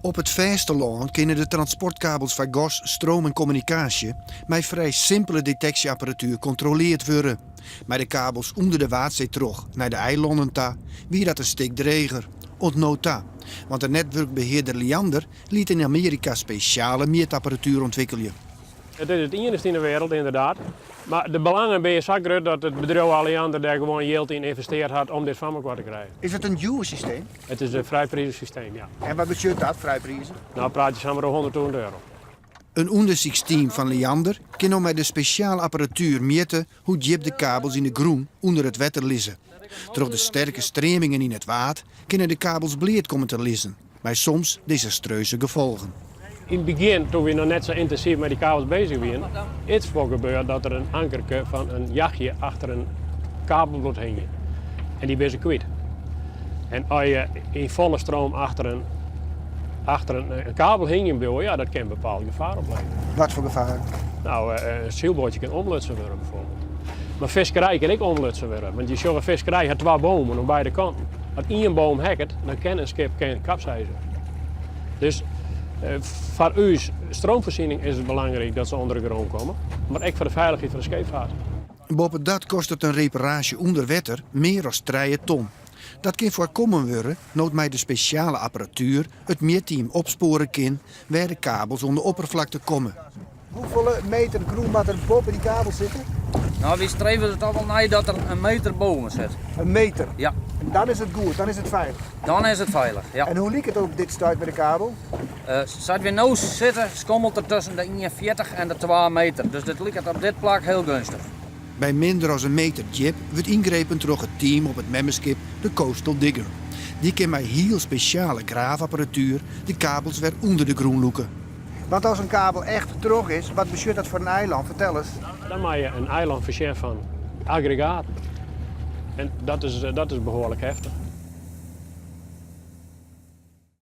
Op het vasteland kunnen de transportkabels van gas, stroom en communicatie met vrij simpele detectieapparatuur controleerd worden. Met de kabels onder de Waadzee terug naar de eilanden ta, wie dat een stuk dreger. Ontnota. Want de netwerkbeheerder Liander liet in Amerika speciale meetapparatuur ontwikkelen. Het is het enige in de wereld, inderdaad. Maar de belangen ben je zo groot dat het bedrijf Alliander daar gewoon geld in investeerd had om dit van elkaar te krijgen. Is het een duur systeem? Het is een vrijprijzensysteem, ja. En wat betekent dat, vrijprijzen? Nou praat je samen over €100.000. Een onderzoeksteam van Liander kan nou met de speciale apparatuur meten hoe diep de kabels in de groen onder het water liggen. Door de sterke stremingen in het water kunnen de kabels bleed komen te liggen, met soms desastreuze gevolgen. In het begin, toen we nog net zo intensief met die kabels bezig waren, is het voor gebeurd dat er een ankerke van een jachtje achter een kabel moet hangen. En die ben ze kwijt. En als je in volle stroom achter een kabel hing, ja, dat kan een bepaald gevaar opleveren. Wat voor gevaar? Nou, een zeilbootje kan omlutsen worden bijvoorbeeld. Maar visserij kan ook omlutsen worden. Want je ziet een visserij heeft 2 bomen aan beide kanten. Als 1 boom hekt, dan kan een schip geen kapseizen. Dus voor uw stroomvoorziening is het belangrijk dat ze onder de grond komen. Maar ook voor de veiligheid van de scheepvaart. Boven dat kost het een reparatie onder water meer dan 3 ton. Dat kan voorkomen worden nood met de speciale apparatuur het meerteam opsporen kan waar de kabels onder oppervlakte komen. Hoeveel meter groen moet er boven die kabel zitten? Nou, we streven er toch wel naar dat er een meter boven zit. Een meter? Ja, Dan is het goed, dan is het veilig. dan is het veilig. Ja. En hoe liep het op dit stuit met de kabel? Zoals we nu zitten, schommelt er tussen de 41 en de 2 meter. Dus dit lijkt op dit plak heel gunstig. Bij minder dan een meter diep wordt ingrepen door het team op het memberschip de Coastal Digger. Die kan met heel speciale graafapparatuur de kabels weer onder de groen loeken. Want als een kabel echt terug is, wat betekent dat voor een eiland? Vertel eens. Dan maak je een eiland voorzien van aggregaten. En dat is behoorlijk heftig.